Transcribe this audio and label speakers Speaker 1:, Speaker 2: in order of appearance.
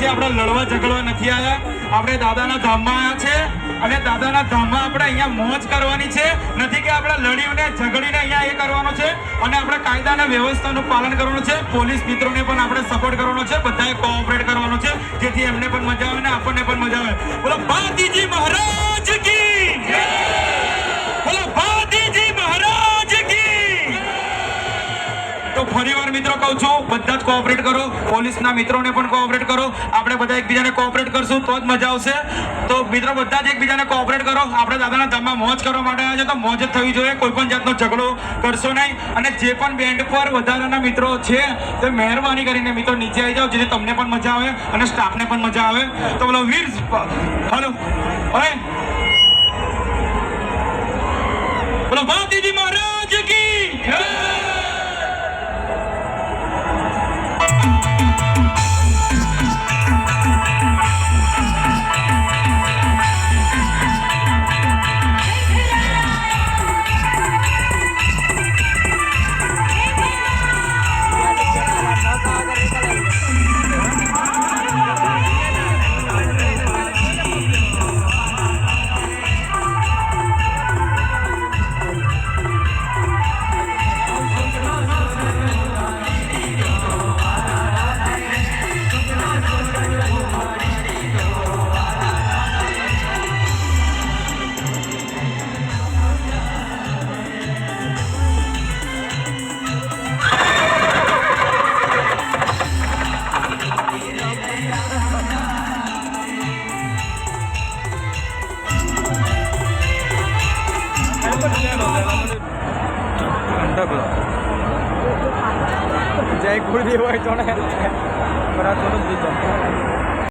Speaker 1: આપણે લડવા ઝઘડવા નથી આવ્યા, આપણે દાદાના ધામમાં આવ્યા છે અને દાદાના ધામમાં આપણે અહીંયા મોજ કરવાની છે, નથી કે આપણે લડીને ઝઘડીને અહીંયા એ કરવાનો છે. અને આપણે કાયદા અને વ્યવસ્થાનું પાલન કરવાનું છે. પોલીસ મિત્રોને પણ આપણે સપોર્ટ કરવાનો છે, બધાએ કોઓપરેટ કરવાનો છે, જેથી એમને પણ મજા આવે ને આપણને પણ મજા આવે. બોલો ભાતીજી મહારાજ કી જય! બોલો ભાતીજી મહારાજ કી! તો ફરીવાર મિત્રો કહું છું, બધા જ કોઓપરેટ કરો, પોલીસના મિત્રોને પણ કોઓપરેટ કરો. આપણે બધા એકબીજાને કોઓપરેટ કરશું તો જ મજા આવશે. તો મિત્રો બધા જ એકબીજાને કોઓપરેટ કરો. આપણે દાદાના ધામમાં મોજ કરવા માટે આવ્યા છે, તો મોજ જ થવી જોઈએ, કોઈ પણ જાતનો ઝઘડો કરશો નહીં. અને જે પણ બેન્ડ પર વધારાના મિત્રો છે તે મહેરબાની કરીને મિત્રો નીચે આવી જાઓ, જેથી તમને પણ મજા આવે અને સ્ટાફને પણ મજા આવે. તો બોલો વીર, હલો, હવે બોલો ભાતીજી મહારાજ કી જય! જય ગુરુદેવ હોય તો ને થોડું દીધો